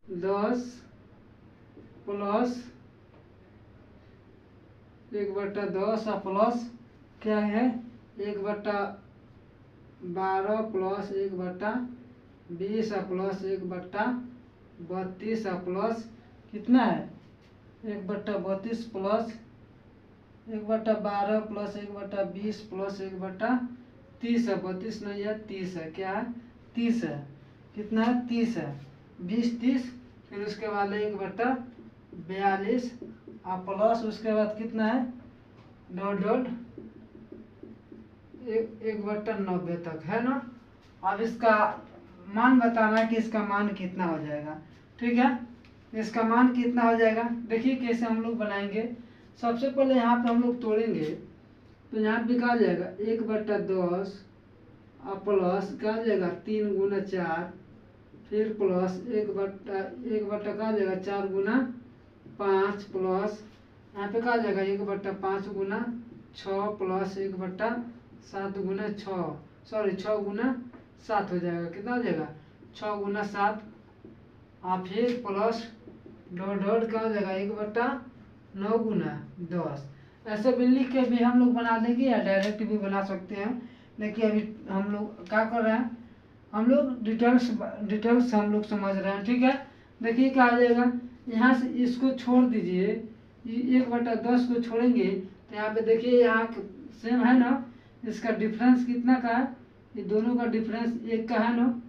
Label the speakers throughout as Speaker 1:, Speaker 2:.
Speaker 1: 10 plus 1/10 और plus क्या है 1/12 प्लस 1/20 और प्लस 1/32 और प्लस कितना है 1/32 प्लस 1/12 प्लस 1/20 प्लस 1/30 है। 32 नहीं है 30 है। क्या है 30 है। कितना है 30 है। 20 30 फिर उसके बाद 1/42 और प्लस उसके बाद कितना है डॉट डॉट 1/90 तक है ना। अब इसका मान बताना है कि इसका मान कितना हो जाएगा। ठीक है, इसका मान कितना हो जाएगा देखिए कैसे हम लोग बनाएंगे। सबसे पहले यहाँ पे हम लोग तोड़ेंगे तो यहाँ पे क्या जाएगा 1/10 और प्लस क्या जाएगा 3 गुना 4 फिर प्लस 1/1 का जाएगा 4 गुना 5 प्लस यहाँ पे क्या जाएगा 1/5 गुना 6 प्लस 1/7 गुना 6 सॉरी 6 गुना 7 हो जाएगा। कितना हो जाएगा 6 गुना 7 और फिर प्लस डॉट डॉट क्या हो जाएगा 1/9 गुना 10। ऐसे भी लिख के भी हम लोग बना देंगे या डायरेक्ट भी बना सकते हैं। देखिए अभी हम लोग क्या कर रहे हैं हम लोग डिटेल्स हम लोग समझ रहे हैं। ठीक है, देखिए क्या आ जाएगा यहाँ से इसको छोड़ दीजिए 1/10 को छोड़ेंगे तो यहाँ पे देखिए यहाँ सेम है ना। इसका डिफरेंस कितना का है ये दोनों का डिफरेंस 1 का है ना।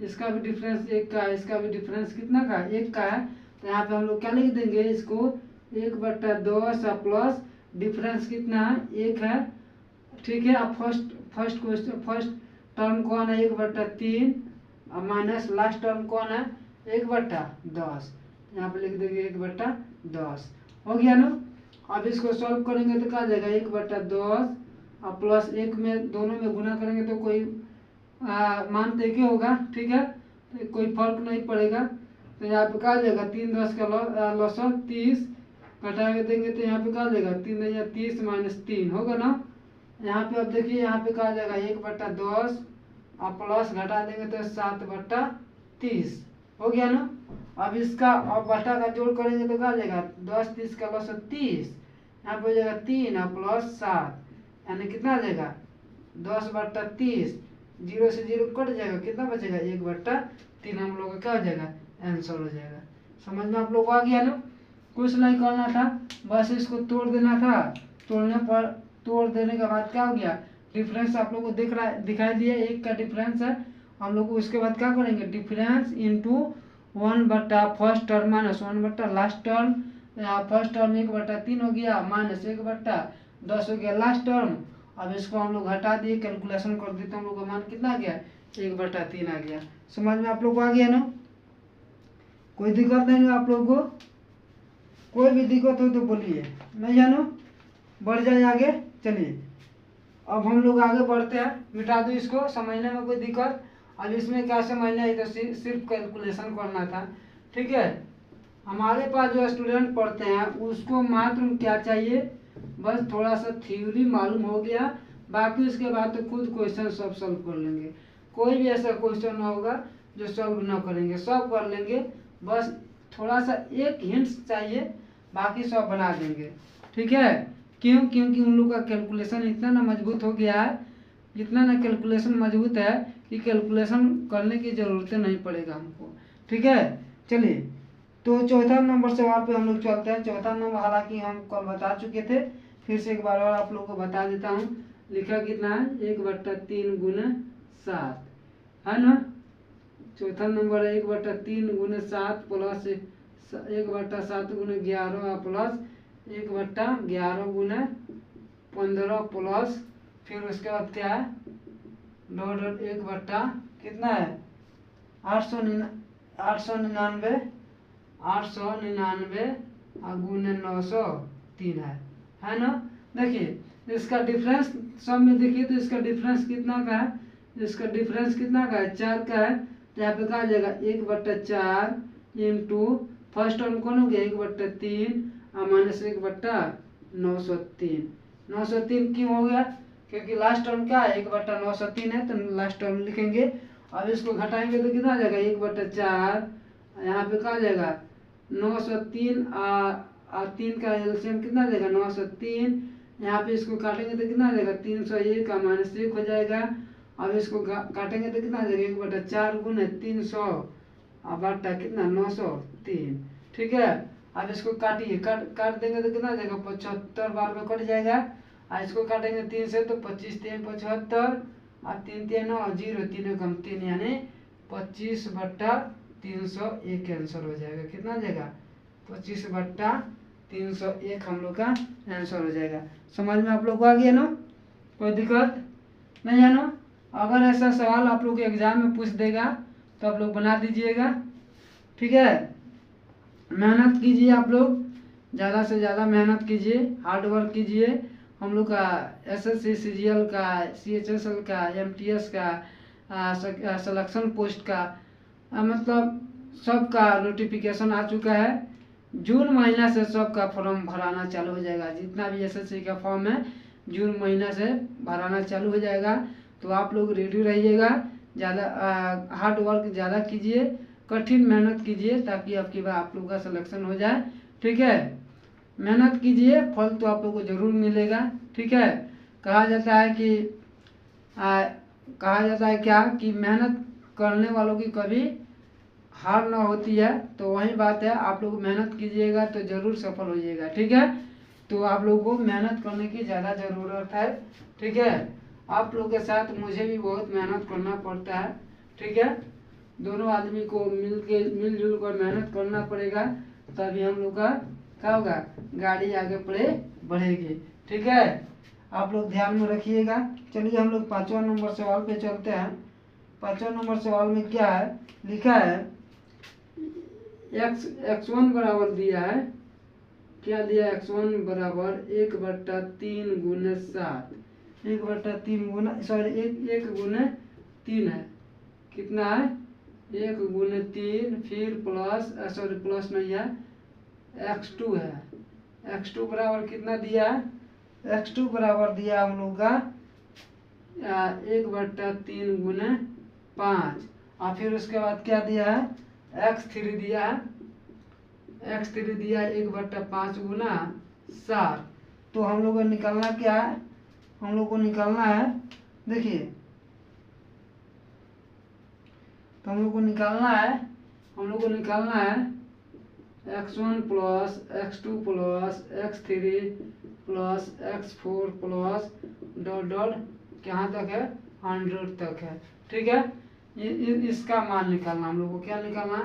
Speaker 1: इसका भी डिफरेंस 1 का है इसका भी डिफरेंस कितना का है 1 का है। तो यहाँ पे हम लोग क्या लिख देंगे इसको 1/10 और प्लस डिफरेंस कितना है 1 है। ठीक है, अब फर्स्ट टर्म कौन है 1/3 और माइनस लास्ट टर्म कौन है 1/10। यहाँ पे लिख देंगे 1/10 हो गया ना। अब इसको सॉल्व करेंगे तो क्या जाएगा 1/10 और प्लस 1 में दोनों में गुना करेंगे तो कोई मान तो एक ही होगा। ठीक है, तो कोई फर्क नहीं पड़ेगा। तो यहाँ पे क्या जाएगा 3 10 का लॉसन 30 घटा के देंगे तो यहाँ पे क्या जाएगा 3 या 30 माइनस 3 होगा ना। यहाँ पे अब देखिए यहाँ पे कहा जाएगा 1/10 और प्लस घटा देंगे तो 7/30 हो गया ना। अब इसका अब बटा का जोड़ करेंगे तो क्या जाएगा 10 30 का लॉस 30 यहाँ पे हो जाएगा 3 और प्लस 7 यानी कितना आ जाएगा 10/30 0 से 0 कट जाएगा कितना बचेगा 1/3 हम लोग का क्या हो जाएगा आंसर हो जाएगा। समझ में आप लोग को आ गया ना। कुछ नहीं करना था बस इसको तोड़ देना था। तोड़ देने के बाद क्या हो गया डिफरेंस आप लोग को दिखाई दिया 1 का डिफरेंस है। हम लोग उसके बाद क्या करेंगे difference into one by first term minus one by last term. First term 1/3 हो गया माइनस 1/10 हो गया लास्ट टर्म। अब इसको हम लोग हटा दिए कैलकुलेशन कर दिए तो हम लोग का मान कितना आ गया 1/3 आ गया। समझ में आप लोग को आ गया ना। कोई दिक्कत नहीं है आप लोग को। कोई भी दिक्कत हो तो बोलिए नहीं जानो बढ़ जाए आगे। चलिए अब हम लोग आगे बढ़ते हैं। मिटा दो इसको समझने में कोई दिक्कत। अब इसमें क्या समझना है तो सिर्फ कैलकुलेशन करना था। ठीक है, हमारे पास जो स्टूडेंट पढ़ते हैं उसको मात्र क्या चाहिए बस थोड़ा सा थ्योरी मालूम हो गया बाकी उसके बाद तो खुद क्वेश्चन सब सॉल्व कर लेंगे। कोई भी ऐसा क्वेश्चन ना होगा जो सॉल्व ना करेंगे सब कर लेंगे। बस थोड़ा सा एक हिंट्स चाहिए बाकी सब बना देंगे। ठीक है, क्यों क्योंकि उन लोग का कैलकुलेशन इतना ना मजबूत हो गया है इतना ना कैलकुलेशन मजबूत है कि कैलकुलेशन करने की ज़रूरत नहीं पड़ेगा हमको। ठीक है, चलिए तो चौथा नंबर सवाल पे हम लोग चलते हैं। चौथा नंबर हालांकि हम कल बता चुके थे फिर से एक बार और आप लोग को बता देता हूँ। लिखा कितना है 1/3 गुना 7 है ना। चौथा नंबर है 1/3 गुना 7 प्लस 1/7 गुना 11 प्लस 1/11 गुना 15 प्लस फिर उसके बाद क्या है डॉट 1 कितना है 899 गुने 903 है ना। देखिए इसका डिफरेंस सब में देखिए तो इसका डिफरेंस कितना का है इसका डिफरेंस कितना का है 4 का है। तो यहाँ पे कहा जाएगा 1/4 इंटू फर्स्ट टर्म कौन हो गया 1/3 और माइनस 1/903। 903 क्यों हो गया क्योंकि लास्ट टर्म क्या है 1/903 है तो लास्ट टर्म लिखेंगे। अब इसको घटाएंगे तो कितना आ जाएगा 1/4 यहाँ पे कहाँ जाएगा 903 3 का एलसीएम कितना देगा 903। यहाँ पे इसको काटेंगे तो कितना देगा 301 का -1 हो जाएगा। अब इसको काटेंगे तो कितना देगा 1/4 गुने 300 बटा कितना 903। ठीक है, अब इसको काटिए, काट देंगे तो कितना देगा 75 बार में कट जाएगा। और इसको काटेंगे 3 से तो 25 3 75 और 3 3 9 0 3 कम 3 यानी 25/301 आंसर हो जाएगा। कितना आ जाएगा 25/301 हम लोग का आंसर हो जाएगा। समझ में आप लोग को आ गया ना, कोई दिक्कत नहीं है ना। अगर ऐसा सवाल आप लोग एग्जाम में पूछ देगा तो आप लोग बना दीजिएगा। ठीक है, मेहनत कीजिए, आप लोग ज़्यादा से ज़्यादा मेहनत कीजिए, हार्ड वर्क कीजिए। हम लोग का एसएससी सीजीएल का सीएचएसएल का एमटीएस का सिलेक्शन पोस्ट का मतलब सबका नोटिफिकेशन आ चुका है। जून महीना से सबका फॉर्म भराना चालू हो जाएगा। जितना भी एसएससी का फॉर्म है जून महीना से भराना चालू हो जाएगा। तो आप लोग रेडी रहिएगा, ज़्यादा हार्ड वर्क ज़्यादा कीजिए, कठिन मेहनत कीजिए ताकि आपकी बार आप लोग का सिलेक्शन हो जाए। ठीक है, मेहनत कीजिए, फल तो आप लोग को जरूर मिलेगा। ठीक है, कहा जाता है कि कहा जाता है क्या कि मेहनत करने वालों की कभी हार ना होती है। तो वही बात है, आप लोग मेहनत कीजिएगा तो ज़रूर सफल होइएगा। ठीक है, तो आप लोगों को मेहनत करने की ज़्यादा ज़रूरत है। ठीक है, आप लोग के साथ मुझे भी बहुत मेहनत करना पड़ता है। ठीक है, दोनों आदमी को मिलजुल कर मेहनत करना पड़ेगा, तभी हम लोग का क्या होगा, गाड़ी आगे बढ़ेगी। ठीक है, आप लोग ध्यान में रखिएगा। चलिए हम लोग 5वां नंबर सवाल पे चलते हैं। 5वां नंबर सवाल में क्या है, लिखा है x1 बराबर दिया है, क्या दिया x1 बराबर 1/3 गुने 7, 1/3 गुना सॉरी 1 गुने 3 है। कितना है 1 गुने 3 फिर प्लस सॉरी प्लस नहीं है x2 है। x2 बराबर कितना दिया है, x2 बराबर दिया हम लोग का 1/3 गुने 5 और फिर उसके बाद क्या दिया है x3 दिया है, x3 दिया 1/5 गुना 7। तो हम लोग को निकालना क्या है, हम लोग को निकालना है, देखिए तो हम लोग को निकालना है x1 plus x2 plus x3 plus x4 plus dot dot कहाँ तक है 100 तक है। ठीक है, इसका मान निकालना, हम लोग को क्या निकालना है,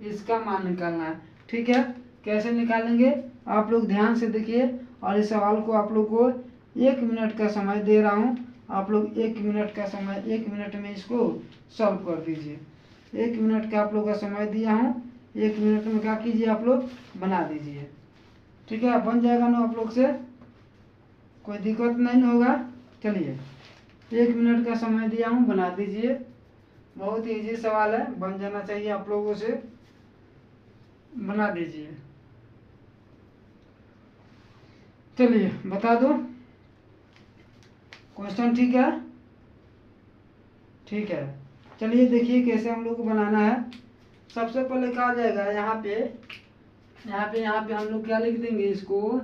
Speaker 1: इसका मान निकालना है। ठीक है, कैसे निकालेंगे आप लोग ध्यान से देखिए और इस सवाल को आप लोग को 1 मिनट का समय दे रहा हूँ। आप लोग 1 मिनट का समय, 1 मिनट में इसको सॉल्व कर दीजिए। 1 मिनट का आप लोग का समय दिया हूँ, 1 मिनट में क्या कीजिए आप लोग बना दीजिए। ठीक है, बन जाएगा ना आप लोग से, कोई दिक्कत नहीं होगा। चलिए 1 मिनट का समय दिया हूँ, बना दीजिए। बहुत ही इजी सवाल है, बन जाना चाहिए आप लोगों से, बना दीजिए। चलिए बता दो क्वेश्चन। ठीक है, ठीक है, चलिए देखिए कैसे हम लोग को बनाना है। सबसे पहले कहा जाएगा यहाँ पे हम लोग क्या लिख देंगे, इसको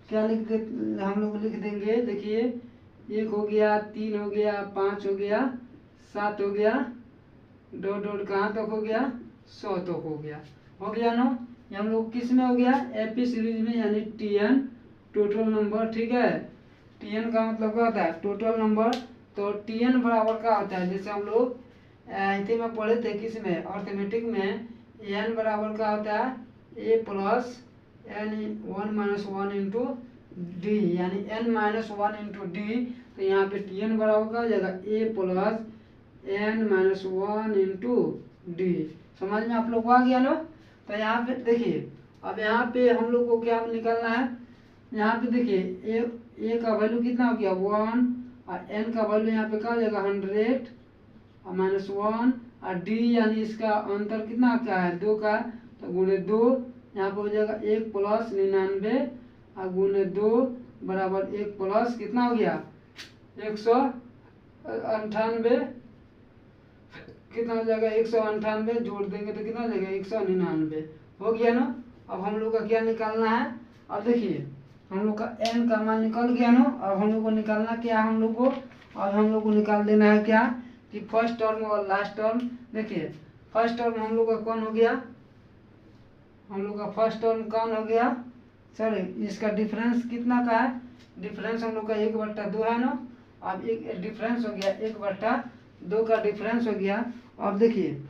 Speaker 1: क्या हम लोग लिख देंगे, देखिए 1 हो गया, 3 हो गया, 5 हो गया, 7 हो गया, डॉट डॉट कहाँ तक हो गया 100 तक हो गया ना। ये हम लोग किस में हो गया, एपी सीरीज में, यानी टीएन टोटल नंबर। ठीक है, टीएन का मतलब क्या होता है टोटल नंबर। तो टीएन बराबर क्या होता है, जैसे हम लोग इतने में पढ़े थे किस में अर्थमेटिक में, एन बराबर क्या होता है ए प्लस एन 1 - 1 इंटू डी, यानी n-1 इंटू डी। तो यहाँ पे टीएन बराबर क्या हो जाएगा ए प्लस n-1 इंटू डी। समझ में आप लोग को आ गया ना। तो यहाँ पे देखिए, अब यहाँ पे हम लोग को क्या निकालना है, यहाँ पे देखिए ए का वैल्यू कितना हो गया 1 और n का वैल्यू यहाँ पे क्या हो जाएगा 100 और -1 और डी यानी इसका अंतर कितना क्या है 2 का, तो गुणे 2 यहाँ पे हो जाएगा 1 प्लस 99 और गुणे 2 बराबर 1 प्लस कितना हो गया 198 कितना हो जाएगा 198 जोड़ देंगे तो कितना हो जाएगा 199 हो गया ना। अब हम लोग का क्या निकालना है, अब देखिए हम लोग का n का मान निकल गया ना। अब हम लोग को निकालना क्या है, हम लोग को अब हम लोग को निकाल देना है क्या कि फर्स्ट टर्म और लास्ट टर्म। देखिए फर्स्ट टर्म हम लोग का कौन हो गया, हम लोग का फर्स्ट टर्म कौन हो गया, सॉरी इसका डिफरेंस कितना का है, डिफरेंस हम लोग का 1/2 है ना। अब एक डिफरेंस हो गया 1/2 का डिफरेंस हो गया। अब देखिए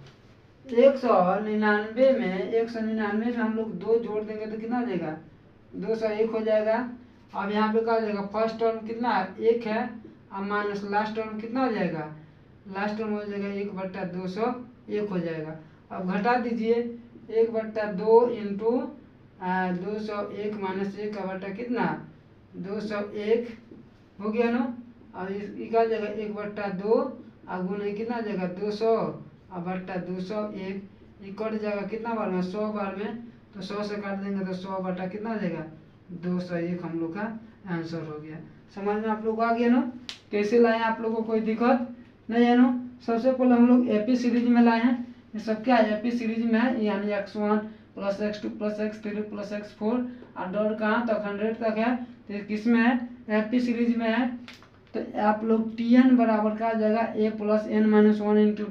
Speaker 1: 199 में हम लोग 2 जोड़ देंगे तो कितना हो जाएगा 201 हो जाएगा। अब यहाँ पे क्या हो जाएगा, फर्स्ट टर्म कितना है 1 है, अब माइनस लास्ट टर्म कितना हो जाएगा, लास्ट टर्म हो जाएगा 1/201 हो जाएगा। अब घटा दीजिए 1/2 इंटू 201 माइनस 1 का बटा कितना 201 हो गया ना। अब इसका जगह 1/2 और गुना कितना जाएगा 200 और बट्टा 201 ये कट जाएगा कितना बार में 100 बार में, तो 100 से काट देंगे तो 100 बटा कितना आ जाएगा 201 हम लोग का आंसर हो गया। समझ में आप लोग आ गया ना, कैसे लाए आप लोगों को कोई दिक्कत नहीं है ना। सबसे पहले हम लोग एपी सीरीज में लाए हैं, ये सब क्या है एपी सीरीज में है, यानी x1 plus x2 plus x3 plus x4 और डॉट कहाँ तक 100 तक है, तो किस में है एपी सीरीज में है। तो आप लोग Tn बराबर का जगह a plus n minus 1 into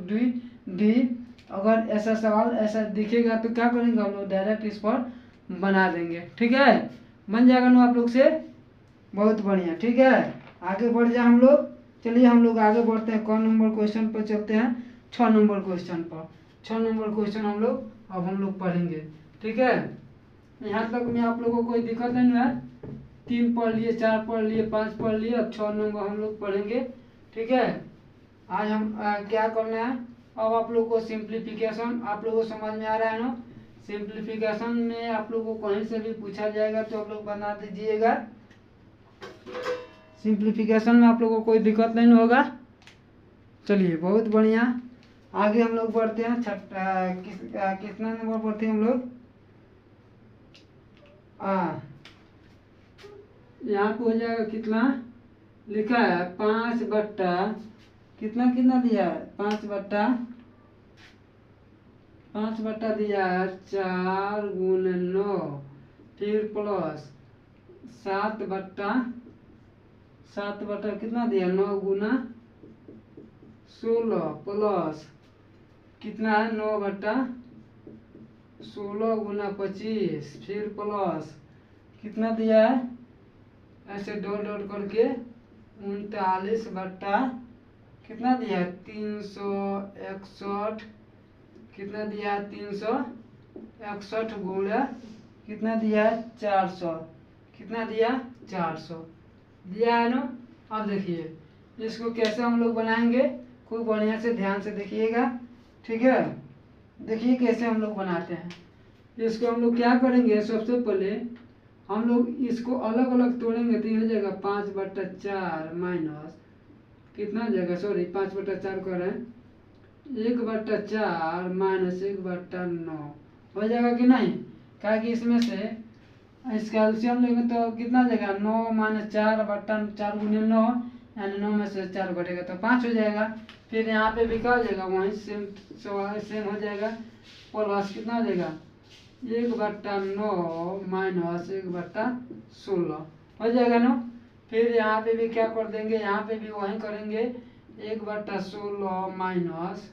Speaker 1: D. अगर ऐसा सवाल ऐसा दिखेगा तो क्या करेंगे हम लोग डायरेक्ट इस पर बना देंगे, ठीक है बन जाएगा ना आप लोग से, बहुत बढ़िया। ठीक है आगे बढ़ जाए हम लोग, चलिए हम लोग आगे बढ़ते हैं, कौन नंबर क्वेश्चन पर चलते हैं 6 नंबर क्वेश्चन पर। 6 नंबर क्वेश्चन हम लोग पढ़ेंगे, ठीक है। यहाँ तक में आप लोगों को कोई दिक्कत नहीं है, 3 पढ़ लिए 4 पढ़ लिए 5 पढ़ लिए, अब 6 नंबर हम लोग पढ़ेंगे, ठीक है। आज हम क्या करना है, अब आप लोग को सिंप्लीफिकेशन आप लोगों को समझ में आ रहा है ना। सिंप्लीफिकेशन में आप लोगों को कहीं से भी पूछा जाएगा तो आप लोग बना दीजिएगा, सिंप्लीफिकेशन में आप लोगों को कोई दिक्कत नहीं होगा। चलिए बहुत बढ़िया, आगे हम लोग बढ़ते हैं। कितना नंबर पढ़ते हैं हम लोग, यहाँ पे हो जाएगा कितना लिखा है 5 बट्टा कितना दिया है 5 बट्टा दिया है 4 गुना 9 फिर प्लस 7 बट्टा कितना दिया 9 गुना 16 प्लस कितना है 9 बट्टा 16 गुना 25 फिर प्लस कितना दिया है ऐसे डॉट करके 39 बट्टा कितना दिया 361 कितना दिया 361 गुणा कितना दिया 400 कितना दिया 400 दिया है ना। अब देखिए इसको कैसे हम लोग बनाएंगे, खूब बढ़िया से ध्यान से देखिएगा, ठीक है। देखिए कैसे हम लोग बनाते हैं, इसको हम लोग क्या करेंगे, सबसे पहले हम लोग इसको अलग अलग तोड़ेंगे तो ये हो जाएगा 5/4 माइनस कितना जाएगा, सॉरी 5/4 कर रहे हैं 1/4 माइनस 1/9 हो जाएगा कि नहीं। क्या कि इसमें से इसका एलसीएम लेंगे तो कितना जाएगा 9 माइनस 4/4 गुने 9 यानी 9 में से 4 घटेगा तो 5 हो जाएगा। फिर यहाँ पे भी क्या हो जाएगा वहीं सेम हो जाएगा, प्लस कितना हो जाएगा 1/9 माइनस 1/16 हो जाएगा ना। फिर यहाँ पे भी क्या कर देंगे, यहाँ पे भी वहीं करेंगे 1/16 माइनस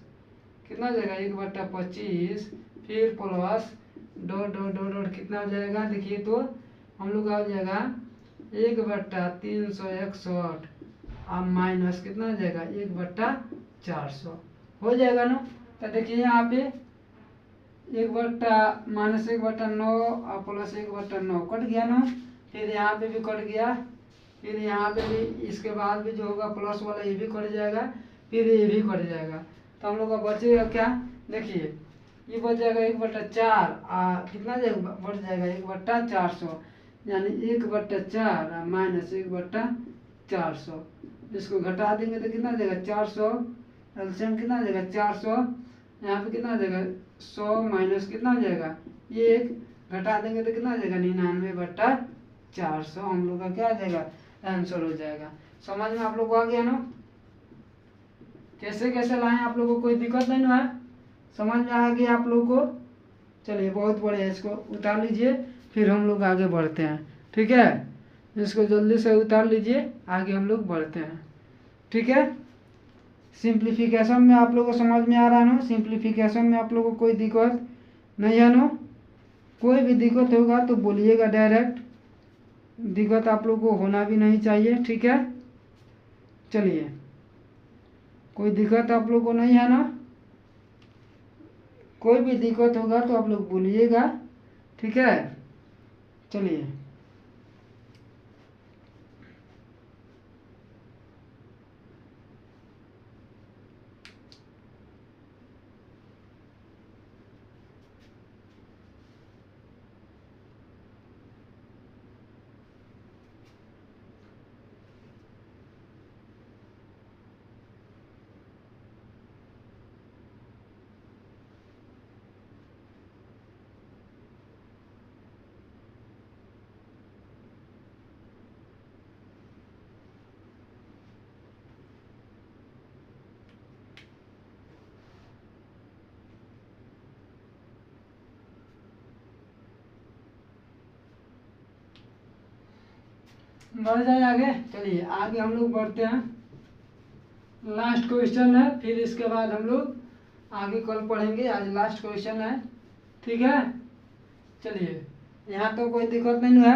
Speaker 1: कितना हो जाएगा 1/25 फिर प्लस डॉट कितना हो जाएगा, देखिए तो हम लोग का हो जाएगा 1/361 और माइनस कितना हो जाएगा 1/400 हो जाएगा ना। तो देखिए यहाँ पे 1/ माइनस 1/9 और प्लस 1/9 कट गया ना। फिर यहाँ पे भी कट गया, फिर यहाँ पे भी इसके बाद भी जो होगा प्लस वाला ये भी कट जाएगा, फिर ये भी कट जाएगा। तो हम लोग का बचेगा क्या, देखिए ये बच जाएगा 1/4 कितना बढ़ जाएगा 1/400 यानी 1/4 माइनस 1/400 इसको घटा देंगे तो कितना जाएगा 400, एलसीएम कितना जाएगा 400, यहाँ पे कितना जाएगा 100 माइनस कितना हो जाएगा 1 घटा देंगे तो कितना जाएगा 99/400 हम लोग का क्या आ जाएगा आंसर हो जाएगा। समझ में आप लोग को आ गया ना। कैसे कैसे लाएं आप लोगों को कोई दिक्कत नहीं ना है, समझ में आ गया आप लोगों को। चलिए बहुत बढ़िया, इसको उतार लीजिए, फिर हम लोग आगे बढ़ते हैं। ठीक है, इसको जल्दी से उतार लीजिए, आगे हम लोग बढ़ते हैं। ठीक है, सिंप्लीफिकेशन में आप लोगों को समझ में आ रहा है ना, सिंप्लीफिकेशन में आप लोगों को कोई दिक्कत नहीं है ना, कोई भी दिक्कत होगा तो बोलिएगा डायरेक्ट, दिक्कत आप लोग को होना भी नहीं चाहिए। ठीक है, चलिए कोई दिक्कत आप लोग को नहीं है ना, कोई भी दिक्कत होगा तो आप लोग बोलिएगा। ठीक है, चलिए बढ़ जाए आगे। चलिए आगे हम लोग बढ़ते हैं, लास्ट क्वेश्चन है, फिर इसके बाद हम लोग आगे कल पढ़ेंगे, आज लास्ट क्वेश्चन है। ठीक है, चलिए यहाँ तो कोई दिक्कत नहीं है।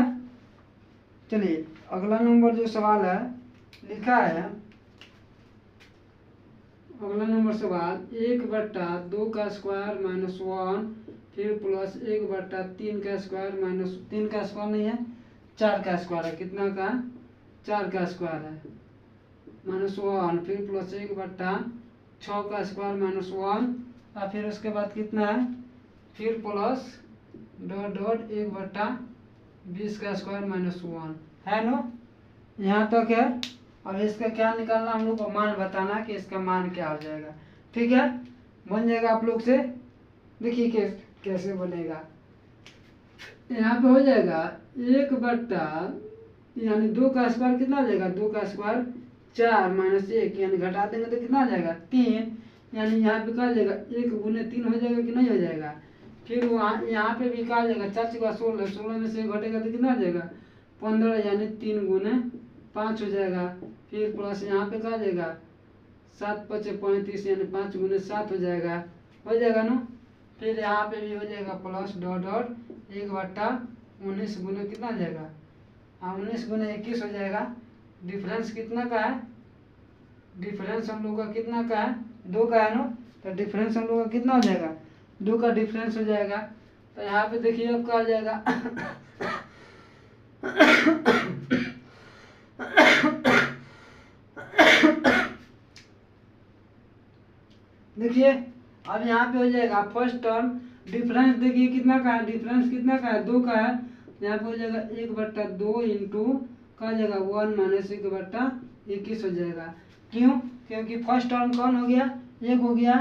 Speaker 1: चलिए अगला नंबर जो सवाल है लिखा है, अगला नंबर सवाल 1/2 का स्क्वायर -1 फिर प्लस 1/3 का स्क्वायर माइनस 3 का स्क्वायर नहीं है, 4 का स्क्वायर है। कितना का? 4 का स्क्वायर है -1 फिर प्लस 1/6 का स्क्वायर -1 और फिर उसके बाद कितना है, फिर प्लस डॉट डॉट 1/20 का स्क्वायर -1 है ना, यहाँ तक है। अब इसका क्या निकालना, हम लोग को मान बताना कि इसका मान क्या हो जाएगा। ठीक है, बन जाएगा आप लोग से, देखिए कैसे बनेगा। यहाँ पे हो जाएगा 1/, यानी 2 का स्क्वायर कितना हो जाएगा, 2 का स्क्वायर 4 -1 यानी घटा देंगे तो कितना हो जाएगा 3, यानी यहाँ पे क्या हो जाएगा 1 गुने 3 हो जाएगा कि नहीं हो जाएगा। फिर वहाँ यहाँ पे भी क्या हो जाएगा 4 × 16, 16 में से घटेगा तो कितना हो जाएगा 15, यानी 3 गुने 5 हो जाएगा। फिर प्लस यहाँ पे क्या हो जाएगा 7 × 5 = 35 यानी 5 गुने 7 हो जाएगा ना। फिर यहाँ पे भी हो जाएगा प्लस डॉट डॉट 1/19 गुने कितना हो जाएगा, 19 गुने 21 हो जाएगा। डिफरेंस कितना का है, डिफरेंस हम लोग का कितना का है 2 का है ना, तो डिफरेंस हम लोग का कितना हो जाएगा 2 का डिफरेंस हो जाएगा। तो यहाँ पे देखिए अब क्या हो जाएगा देखिए अब यहाँ पे हो जाएगा फर्स्ट टर्म डिफरेंस, देखिए कितना का है, डिफरेंस कितना का है 2 का है, यहाँ पे हो जाएगा 1/2 इंटू का जाएगा 1 - 1/21 हो जाएगा। क्यों? क्योंकि फर्स्ट टर्म कौन हो गया 1 हो गया,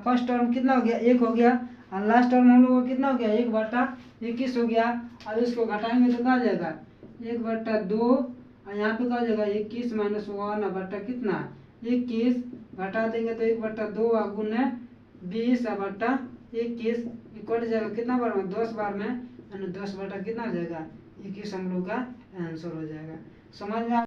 Speaker 1: फर्स्ट टर्म कितना हो गया 1 हो गया, और लास्ट टर्म हम लोग को कितना हो गया 1/21 हो गया। अब इसको घटाएंगे तो क्या हो जाएगा 1/2 और यहाँ पे क्या हो जाएगा 21 - 1 बट्टा कितना 21, घटा देंगे तो 1/2 गुने 20/21 कट जाएगा कितना बार में 10 बार में, यानी 10 बटा कितना हो जाएगा 21 हम लोग का आंसर हो जाएगा। समझ में